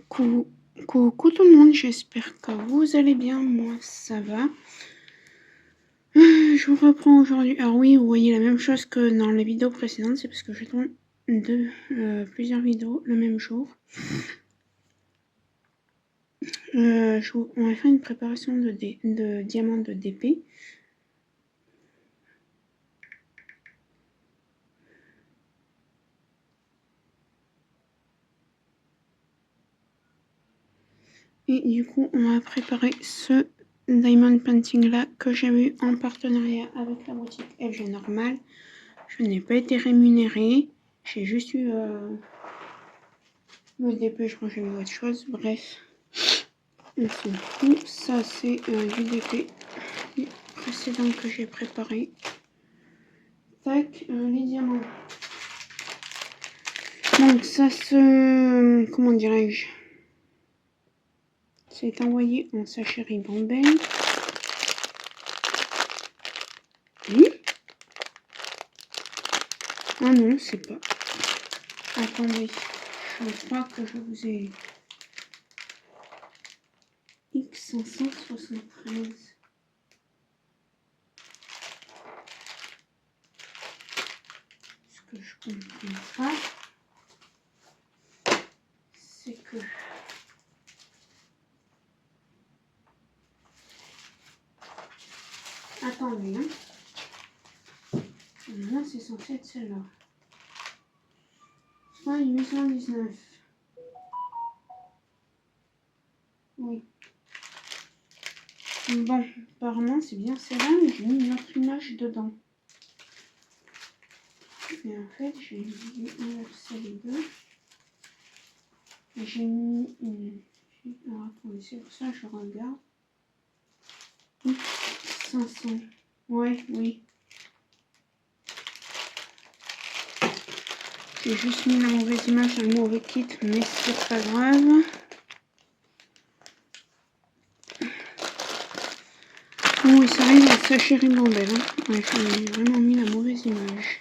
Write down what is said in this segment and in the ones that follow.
Coucou tout le monde, j'espère que vous allez bien, moi ça va. Je vous reprends aujourd'hui. Alors oui, vous voyez la même chose que dans les vidéos précédentes, c'est parce que je tourne plusieurs vidéos le même jour. On va faire une préparation de diamant de DP. Et du coup, on va préparer ce diamond painting là que j'ai eu en partenariat avec la boutique LG Normal. Je n'ai pas été rémunérée, j'ai juste eu le DP, je crois que j'ai eu autre chose, bref. On s'en fout, ça c'est du DP précédent que j'ai préparé. Tac, les diamants. Donc ça se... comment dirais-je? C'est envoyé en sachet ribambelle. Oui. Ah non, c'est pas. Attendez, je crois que je vous ai... X573. Ce que je comprends pas, c'est que... Attendez, hein. Moi, c'est censé être celle-là. 819. Oui. Bon, apparemment, c'est bien celle-là, mais j'ai mis une autre image dedans. Et en fait, j'ai inversé les deux. J'ai mis une... Alors, attendez, c'est pour ça que je regarde. 500. Ouais, oui. J'ai juste mis la mauvaise image dans le mauvais kit, mais c'est pas grave. Oui, ça arrive à sachet ribambelle. Hein. Ouais, j'ai vraiment mis la mauvaise image.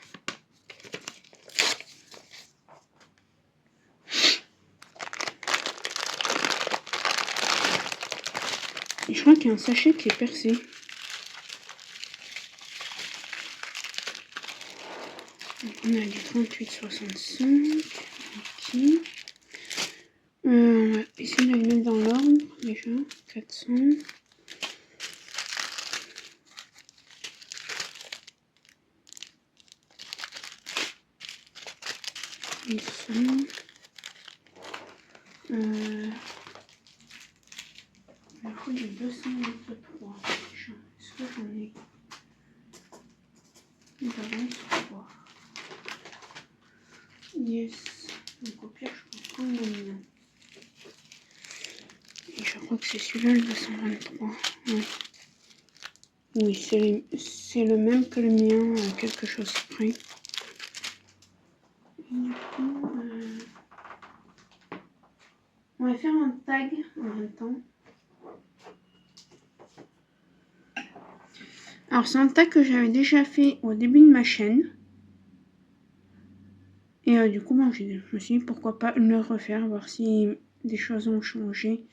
Et je crois qu'il y a un sachet qui est percé. Donc, on a du 38,65. Ok. On va essayer de les mettre dans l'ordre déjà. 400. Ils sont... il faut du 223. Est-ce que j'en ai? Nous avons 3. Yes. Donc au pire, je peux prendre le mien. Et je crois que c'est celui-là le 223. Ouais. Oui, c'est le même que le mien, quelque chose près. Et du coup, on va faire un tag en même temps. Alors c'est un tag que j'avais déjà fait au début de ma chaîne. Et du coup, bon, je me suis dit pourquoi pas le refaire, voir si des choses ont changé.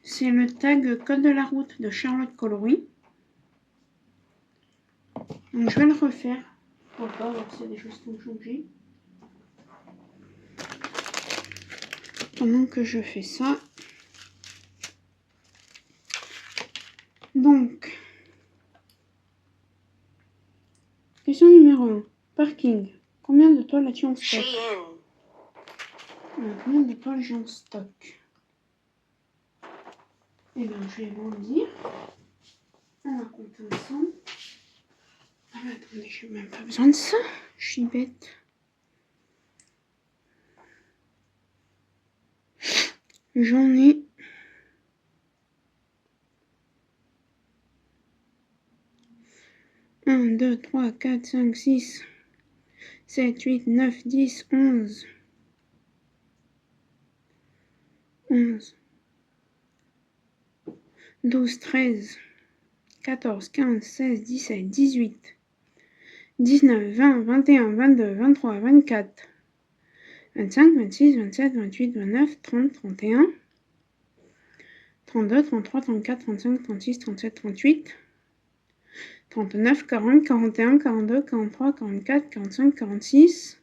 C'est le tag Code de la route de Charlotte Coloris. Donc je vais le refaire. Pourquoi pas, voir s'il y a des choses qui ont changé. Pendant que je fais ça. Donc, question numéro 1. Parking. Combien de toiles as-tu en stock? Combien de toiles j'ai en stock? Eh bien, je vais vous le dire. On va compter ensemble. Ah, mais attendez, j'ai même pas besoin de ça. Je suis bête. J'en ai... Un, 2, 3, 4, 5, 6, 7, 8, 9, 10, 11. 11, 12, 13, 14, 15, 16, 17, 18, 19, 20, 21, 22, 23, 24, 25, 26, 27, 28, 29, 30, 31, 32, 33, 34, 35, 36, 37, 38, 39, 40, 41, 42, 43, 44, 45, 46,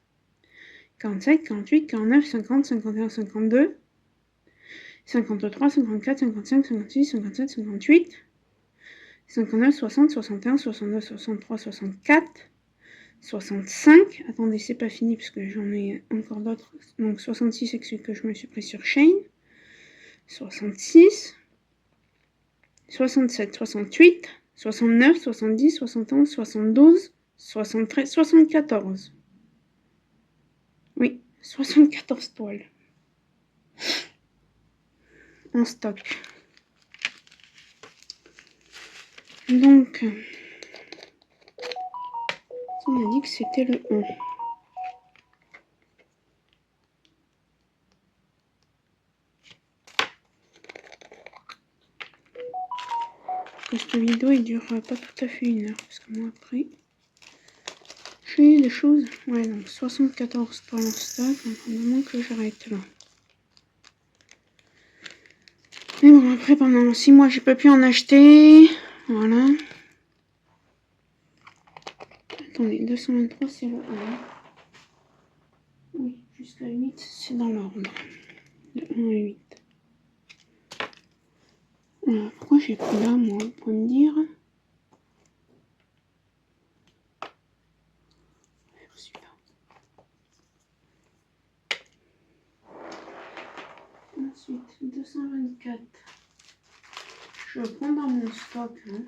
47, 48, 49, 50, 51, 52, 53, 54, 55, 56, 57, 58, 59, 60, 61, 62, 63, 64, 65. Attendez, c'est pas fini parce que j'en ai encore d'autres. Donc 66, c'est celui que je me suis pris sur Shane. 66, 67, 68, 69, 70, 71, 72, 73, 74. Oui, 74 toiles en stock. Donc, on a dit que c'était le 1. Cette vidéo, il dure pas tout à fait 1 heure, parce que moi, après, j'ai des choses. Ouais, donc 74 toiles en stock, donc au moment que j'arrête là. Mais bon, après, pendant 6 mois, j'ai pas pu en acheter. Voilà. Attendez, 223, c'est le 1. Oui, jusqu'à 8, c'est dans l'ordre. De 1 à 8. Voilà, pourquoi j'ai pris là, moi, vous pouvez me dire? Celui-là. Ensuite, 224. Je prends dans mon stock. Hein.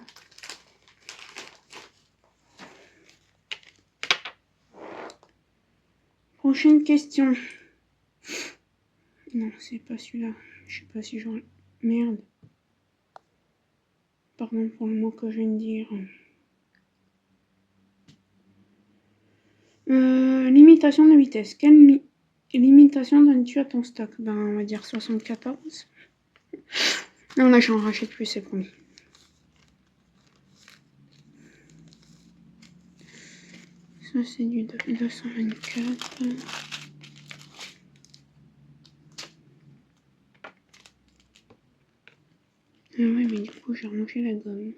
Prochaine question. Non, c'est pas celui-là. Je sais pas si j'en... Merde. Pardon pour le mot que je viens de dire. Limitation de vitesse. Quelle limitation donnes-tu à ton stock? Ben, on va dire 74. Non, là, j'en rachète plus, c'est promis. Ça, c'est du 224. Ah ouais, mais du coup, j'ai rangé la gomme.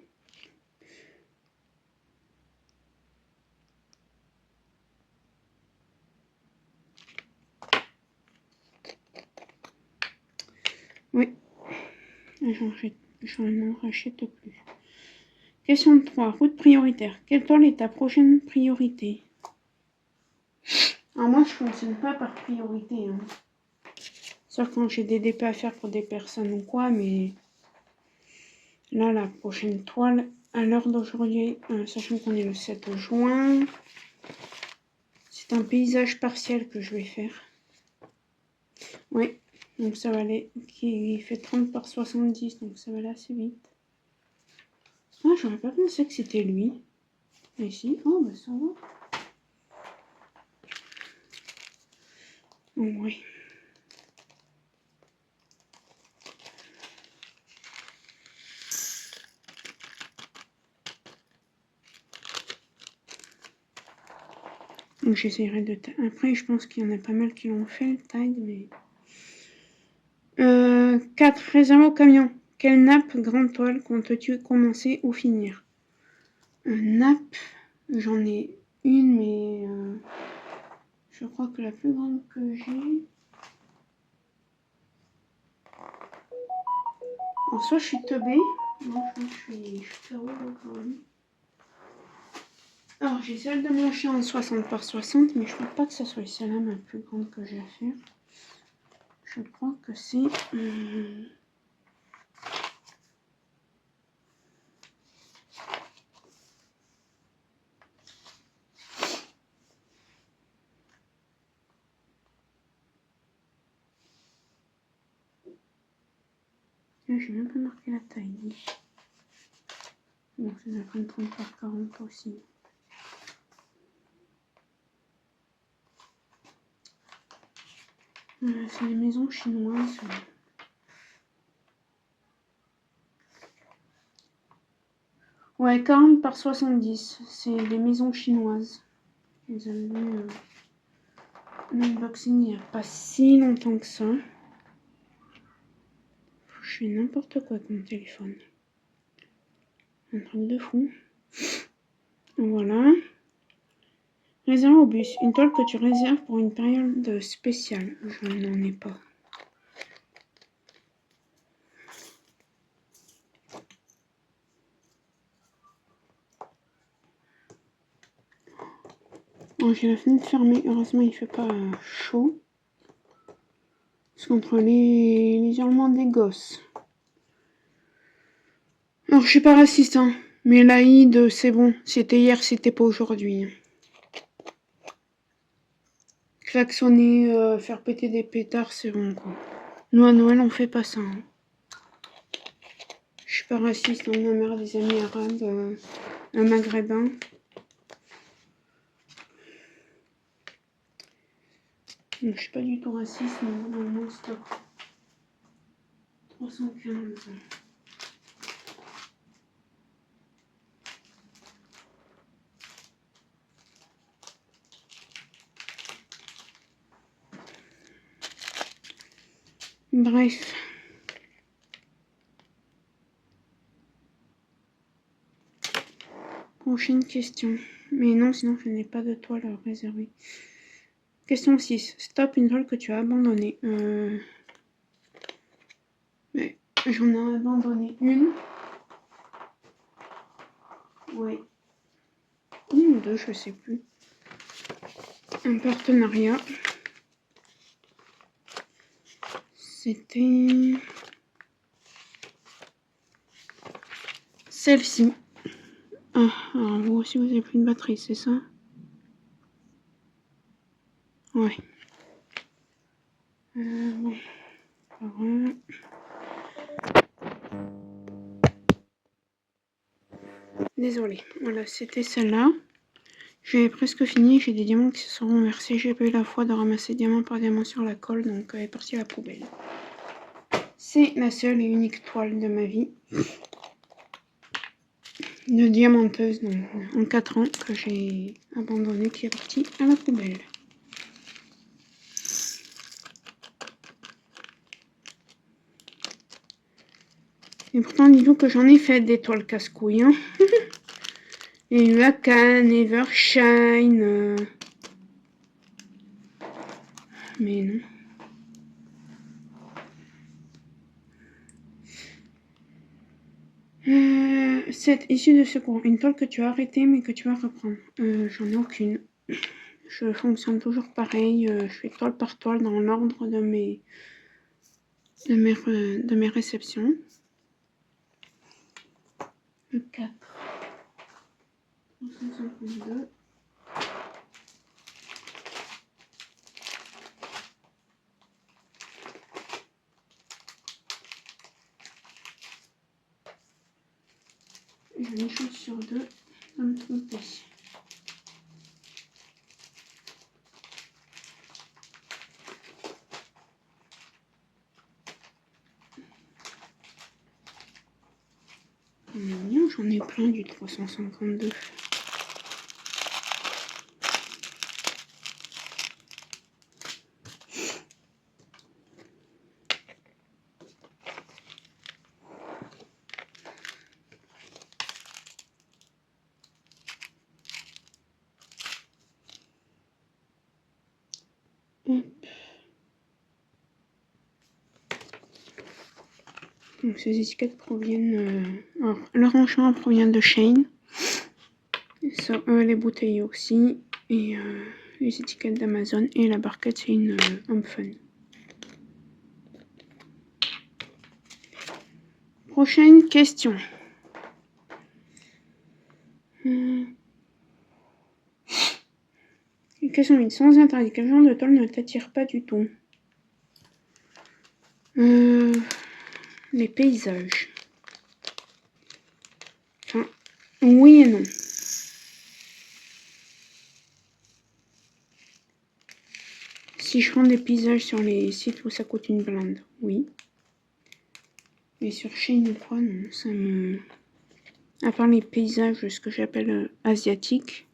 Oui. J'en rachète plus. Question 3. Route prioritaire. Quelle toile est ta prochaine priorité? Alors moi, je ne fonctionne pas par priorité. Hein. Sauf quand j'ai des DP à faire pour des personnes ou quoi, mais... Là, la prochaine toile, à l'heure d'aujourd'hui, sachant qu'on est le 7 juin, c'est un paysage partiel que je vais faire. Oui, donc ça va aller, qui fait 30 par 70, donc ça va aller assez vite. Ah, j'aurais pas pensé que c'était lui. Mais si, oh bah ça va. Oh, oui. Donc j'essaierai de... Après, je pense qu'il y en a pas mal qui l'ont fait, le tag, mais... 4. Réserve au camion. Quelle nappe grande toile comptes-tu commencer ou finir? Nappe, j'en ai une, mais... je crois que la plus grande que j'ai... En soit je suis teubée, non, je suis KO quand même. Alors j'ai celle de mon chien en 60 par 60, mais je crois pas que ce soit celle-là ma plus grande que j'ai à faire. Je crois que c'est... J'ai même pas marqué la taille. Donc c'est la 30 par 40 aussi. C'est les maisons chinoises. Ouais, 40 par 70. C'est les maisons chinoises. Ils avaient l'unboxing il n'y a pas si longtemps que ça. Je fais n'importe quoi avec mon téléphone. Un truc de fou. Voilà. Réserve au bus. Une toile que tu réserves pour une période spéciale. Je n'en ai pas. Oh, j'ai la fenêtre fermée. Heureusement, il ne fait pas chaud. C'est contre les hurlements des gosses. Alors, je suis pas raciste, hein. Mais l'Aïd, c'est bon. C'était hier, c'était pas aujourd'hui. Klaxonner, faire péter des pétards, c'est bon, quoi. Nous, à Noël, on fait pas ça. Hein. Je suis pas raciste, on a marre des amis arabes, un maghrébin. Donc, je suis pas du tout raciste, mais normalement, stop. 315. Bref. Prochaine question. Mais non, sinon je n'ai pas de toile à réserver. Question 6. Stop une toile que tu as abandonnée. Mais j'en ai abandonné une. Ouais. Une ou deux, je sais plus. Un partenariat. C'était celle-ci. Ah, alors vous aussi vous avez pris une batterie, c'est ça? Ouais. Bon. Alors, désolée. Voilà, c'était celle-là. J'ai presque fini, j'ai des diamants qui se sont renversés. J'ai pas eu la foi de ramasser diamant par diamant sur la colle, donc elle est partie à la poubelle. C'est la seule et unique toile de ma vie. De diamanteuse, donc en 4 ans, que j'ai abandonnée, qui est partie à la poubelle. Et pourtant, dis-donc que j'en ai fait des toiles casse-couilles. Hein. Et eu Akan, Evershine. Mais non. Cette issue de secours. Une toile que tu as arrêtée mais que tu vas reprendre. J'en ai aucune. Je fonctionne toujours pareil. Je fais toile par toile dans l'ordre de mes réceptions. Le 4. 352. J'ai une chance sur 2 de me tromper. Mignon, j'en ai plein du 352. Donc ces étiquettes proviennent... alors, leur enchant provient de Shane. Les bouteilles aussi. Et les étiquettes d'Amazon. Et la barquette, c'est une Home Fun. Prochaine question. Question 8. Sans interdit, quel genre de toile ne t'attire pas du tout? Les paysages. Enfin, oui et non. Si je prends des paysages sur les sites où ça coûte une blinde, oui. Mais sur Shein ou quoi, non, ça me... À part les paysages, ce que j'appelle asiatiques.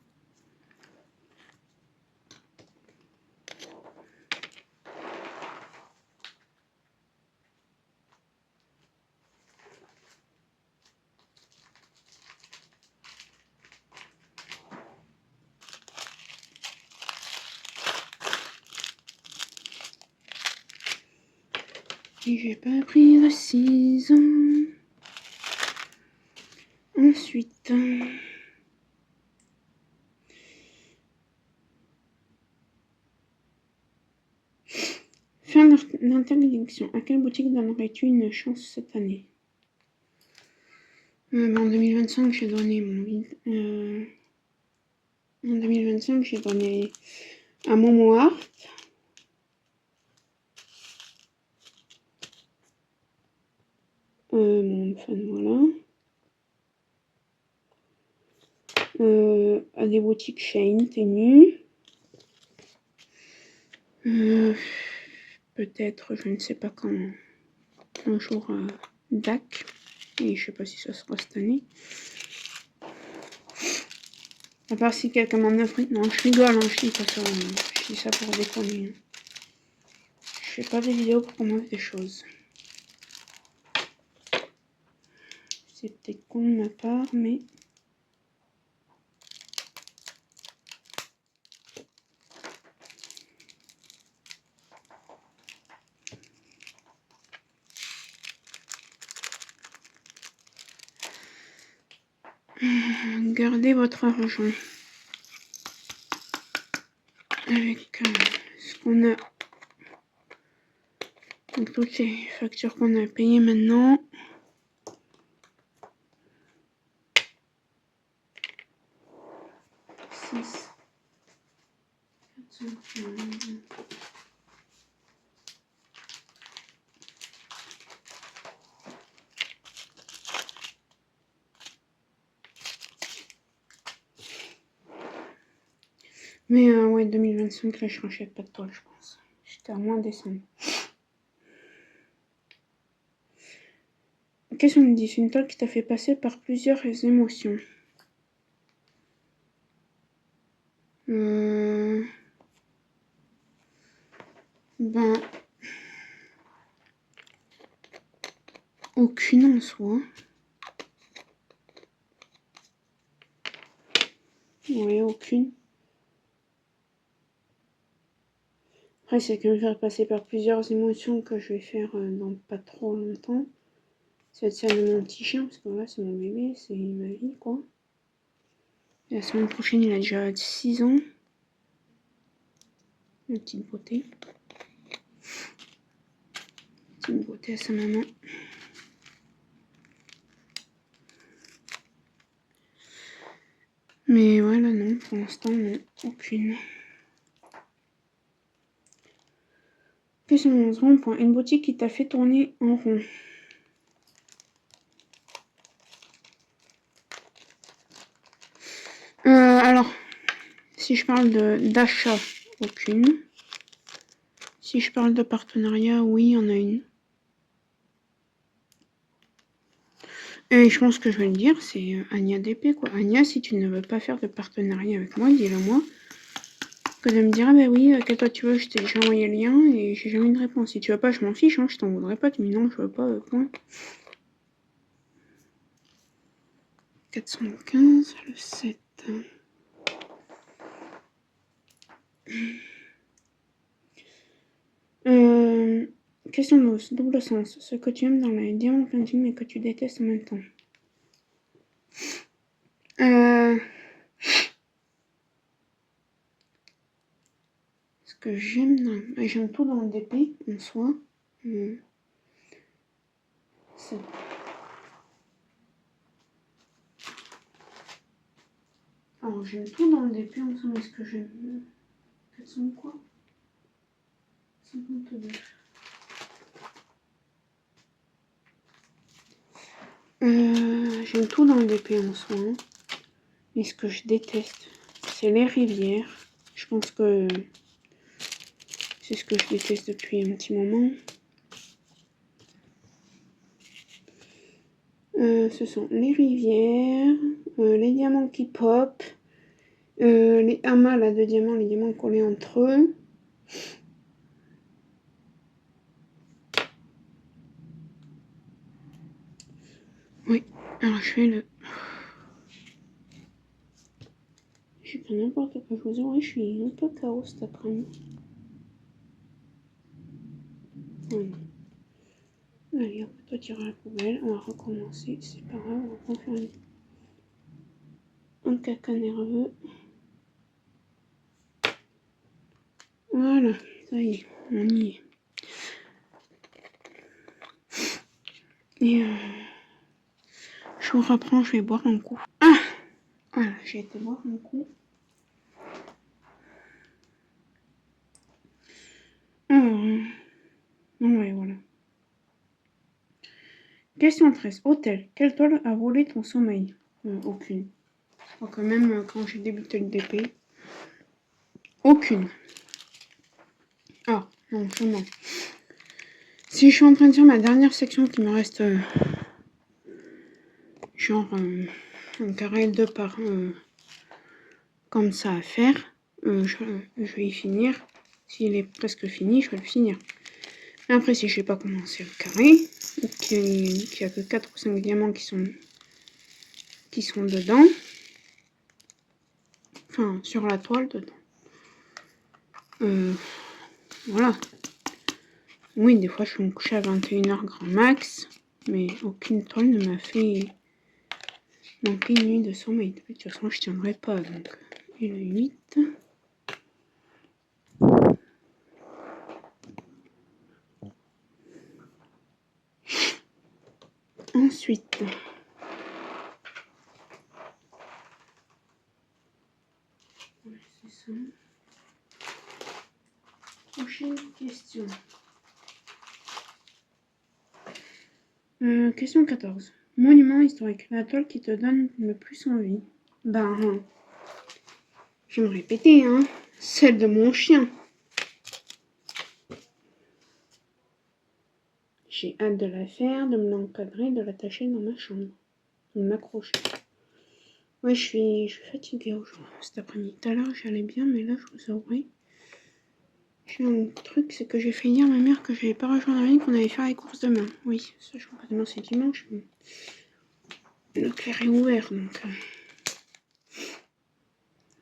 Et j'ai pas pris de ciseaux. Ensuite, faire l'interdiction. À quelle boutique donnerais-tu une chance cette année? En 2025, j'ai donné en 2025, j'ai donné à Momo Art. Enfin, voilà. À des boutiques Shein, Temu. Peut-être, je ne sais pas quand, un jour DAC. Et je sais pas si ça sera cette année. À part si quelqu'un m'en offre. Non, je rigole, hein, je dis pas ça. Je dis ça pour déconner. Je fais pas des vidéos pour qu'on m'offre des choses. C'est peut-être con de ma part, mais... Gardez votre argent. Avec ce qu'on a... Donc toutes ces factures qu'on a payées maintenant. Mais ouais, 2025, là, je rachète pas de toile, je pense. J'étais à moins décembre. Question de 10. Une toile qui t'a fait passer par plusieurs émotions. Ben... Aucune en soi. Ouais, aucune. Après, c'est que me faire passer par plusieurs émotions que je vais faire dans pas trop longtemps. Ça va être celle de mon petit chien, parce que voilà, c'est mon bébé, c'est ma vie, quoi. Et la semaine prochaine, il a déjà 6 ans. Une petite beauté. Petite beauté à sa maman. Mais voilà, non, pour l'instant, non, aucune. Question 11, rond-point. Une boutique qui t'a fait tourner en rond. Alors, si je parle d'achat, aucune. Si je parle de partenariat, oui, il y en a une. Et je pense que je vais le dire, c'est Anya DP, quoi. Anya, si tu ne veux pas faire de partenariat avec moi, dis-le moi. Que de me dire, ah bah oui, quel toi tu veux, je t'ai déjà envoyé le lien et j'ai jamais eu de réponse. Si tu veux pas, je m'en fiche, hein, je t'en voudrais pas. Tu me dis non, je veux pas, point. 415, le 7. Question de double sens. Ce que tu aimes dans la diamond painting mais que tu détestes en même temps. Ce que j'aime dans... J'aime tout dans le DP en soi. Alors j'aime tout dans le DP en soi, mais ce que j'aime... 400 quoi 52. J'aime tout dans le DP en soi. Hein. Mais ce que je déteste, c'est les rivières. Je pense que c'est ce que je déteste depuis un petit moment. Ce sont les rivières, les diamants qui pop, les amas là, de diamants, les diamants collés entre eux. Oui, alors je fais le... Je fais n'importe quoi, je vous avoue, je suis un peu chaos cet après-midi. Voilà. Allez, hop, toi tirer à la poubelle. On va recommencer. C'est pas grave, on va faire un caca nerveux. Voilà, ça y est, on y est. Et je vous reprends, je vais boire un coup. Ah, voilà, j'ai été boire un coup. Ouais, voilà. Question 13. Hôtel. Quelle toile a volé ton sommeil? Aucune. Je crois que même quand j'ai débuté le DP. Aucune. Ah, non, je mens. Si je suis en train de faire ma dernière section qui me reste genre un carré 2 par comme ça à faire, je vais y finir. S'il est presque fini, je vais le finir. Après, si je n'ai pas commencé le carré, qu'il n'y a que 4 ou 5 diamants qui sont dedans, enfin sur la toile dedans. Voilà. Oui, des fois je vais me coucher à 21h grand max, mais aucune toile ne m'a fait manquer une nuit de sommeil. De toute façon, je tiendrai pas. Donc, et le 8. Ensuite, c'est ça. Prochaine question. Question 14. Monument historique. La toile qui te donne le plus envie. Ben, je vais me répéter, hein. Celle de mon chien. J'ai hâte de la faire, de me l'encadrer, de l'attacher dans ma chambre. De m'accrocher. Ouais, je suis fatiguée aujourd'hui. Cet après-midi. Tout à l'heure, j'allais bien, mais là, je vous avouerai. J'ai un truc, c'est que j'ai fait dire à ma mère que j'avais pas rejoint la ligne, qu'on allait faire les courses demain. Oui, ça, je crois que demain c'est dimanche. Mais le clair est ouvert, donc.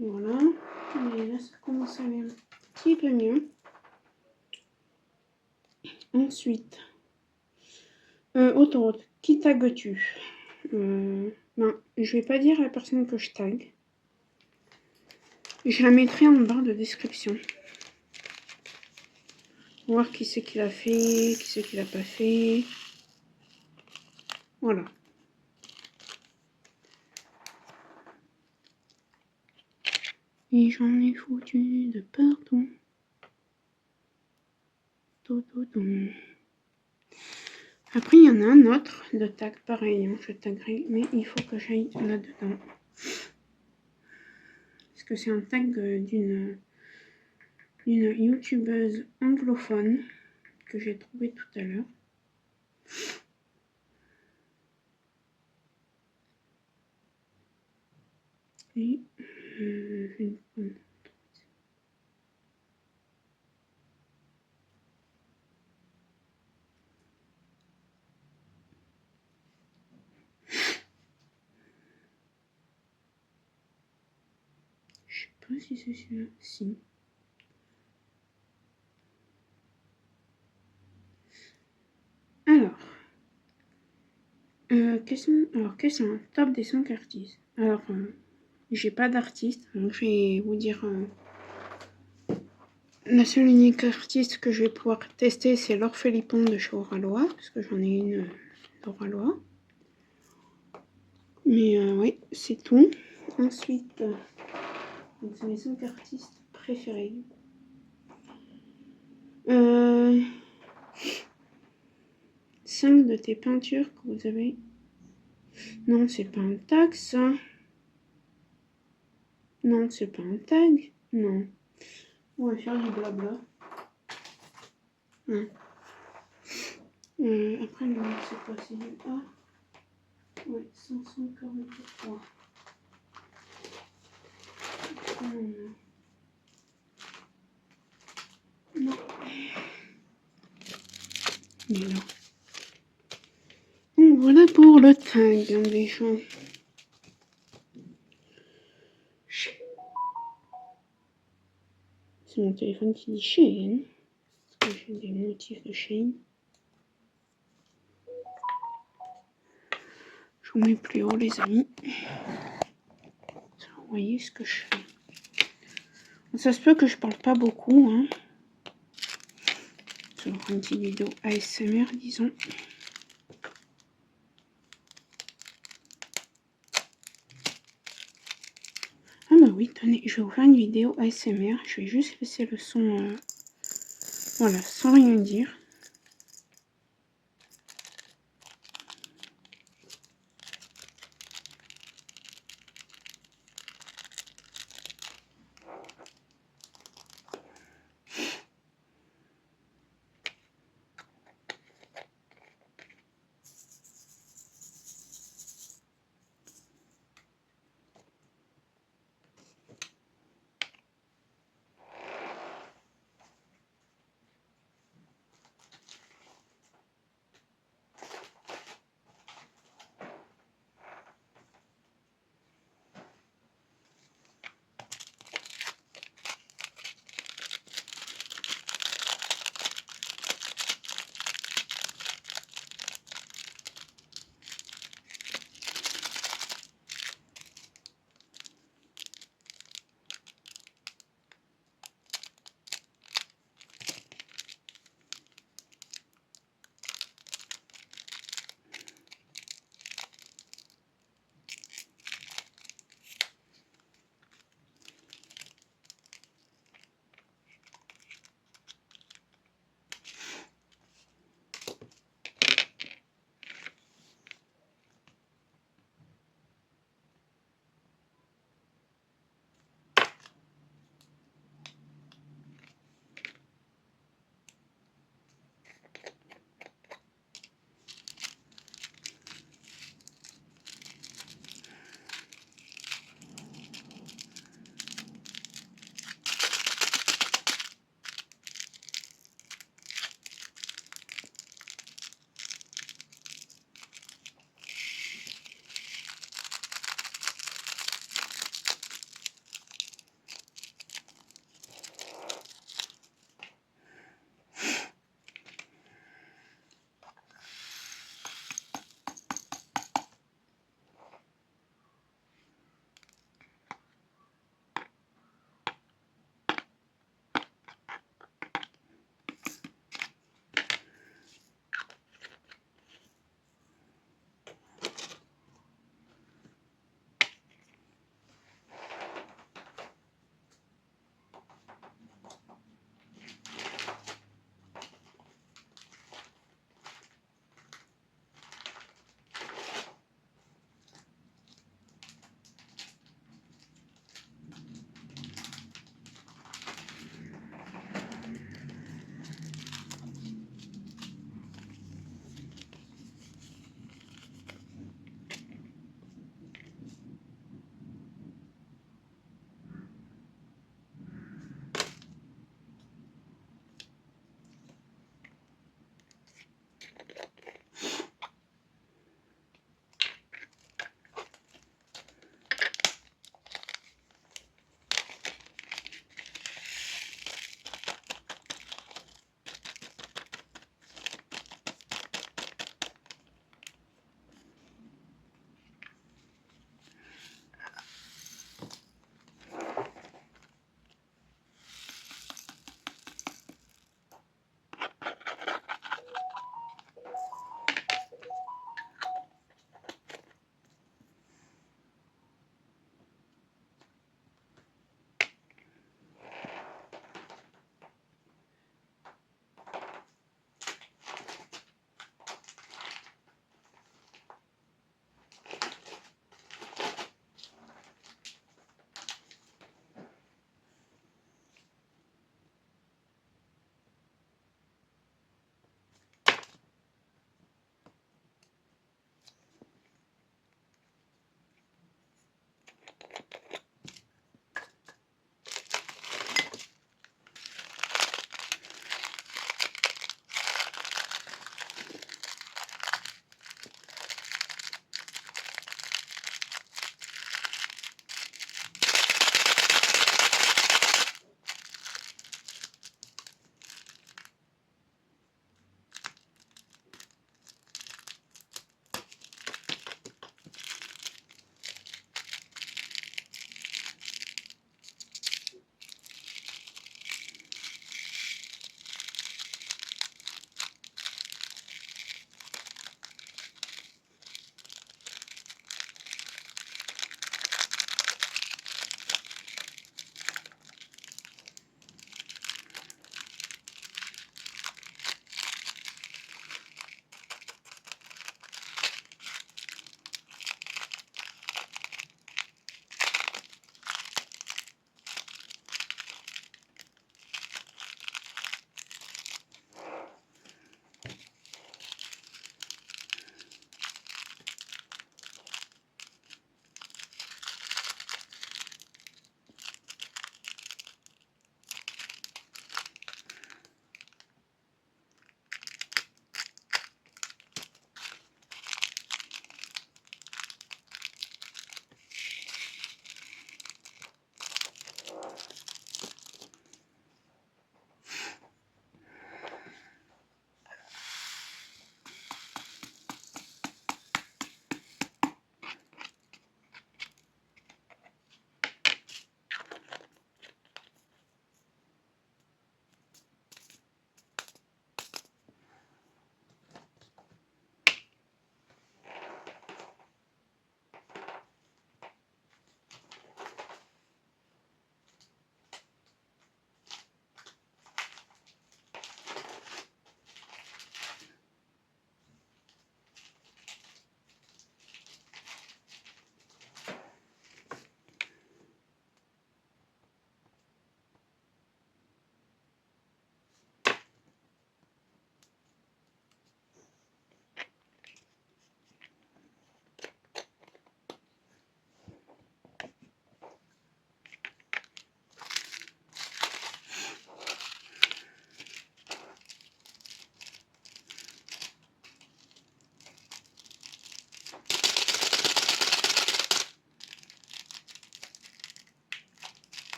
Voilà. Mais là, ça commence à aller un petit peu mieux. Ensuite, autoroute. Qui tagues-tu? Ben, je vais pas dire à la personne que je tag. Je la mettrai en barre de description. Voir qui c'est qui l'a fait, qui c'est qui l'a pas fait. Voilà. Et j'en ai foutu de partout. Après, il y en a un autre de tag, pareil, hein, je taguerai, mais il faut que j'aille là-dedans. Parce que c'est un tag d'une youtubeuse anglophone que j'ai trouvé tout à l'heure. Et je vais prendre. Je sais pas si c'est celui-là. Si. Alors, question un top des 5 artistes. Alors, j'ai pas d'artiste, donc je vais vous dire. La seule unique artiste que je vais pouvoir tester, c'est Laure Philippon de chez Oralois, parce que j'en ai une d'Oralois. Mais oui, c'est tout. Ensuite, c'est mes 5 artistes préférés. 5 de tes peintures que vous avez. Non, c'est pas un tag, ça. Non, c'est pas un tag. Non. On va faire du blabla. Après, le nom, c'est quoi? C'est du A. Ouais, 543. Non. Mais non. Donc voilà pour le tag, hein, des gens. C'est mon téléphone qui dit Shein. Parce que j'ai des motifs de Shein. Je vous mets plus haut, les amis. Vous voyez ce que je fais. Ça se peut que je parle pas beaucoup, hein. Sur une petite vidéo ASMR, disons. Ah bah oui, tenez, je vais vous faire une vidéo ASMR. Je vais juste laisser le son, voilà, sans rien dire.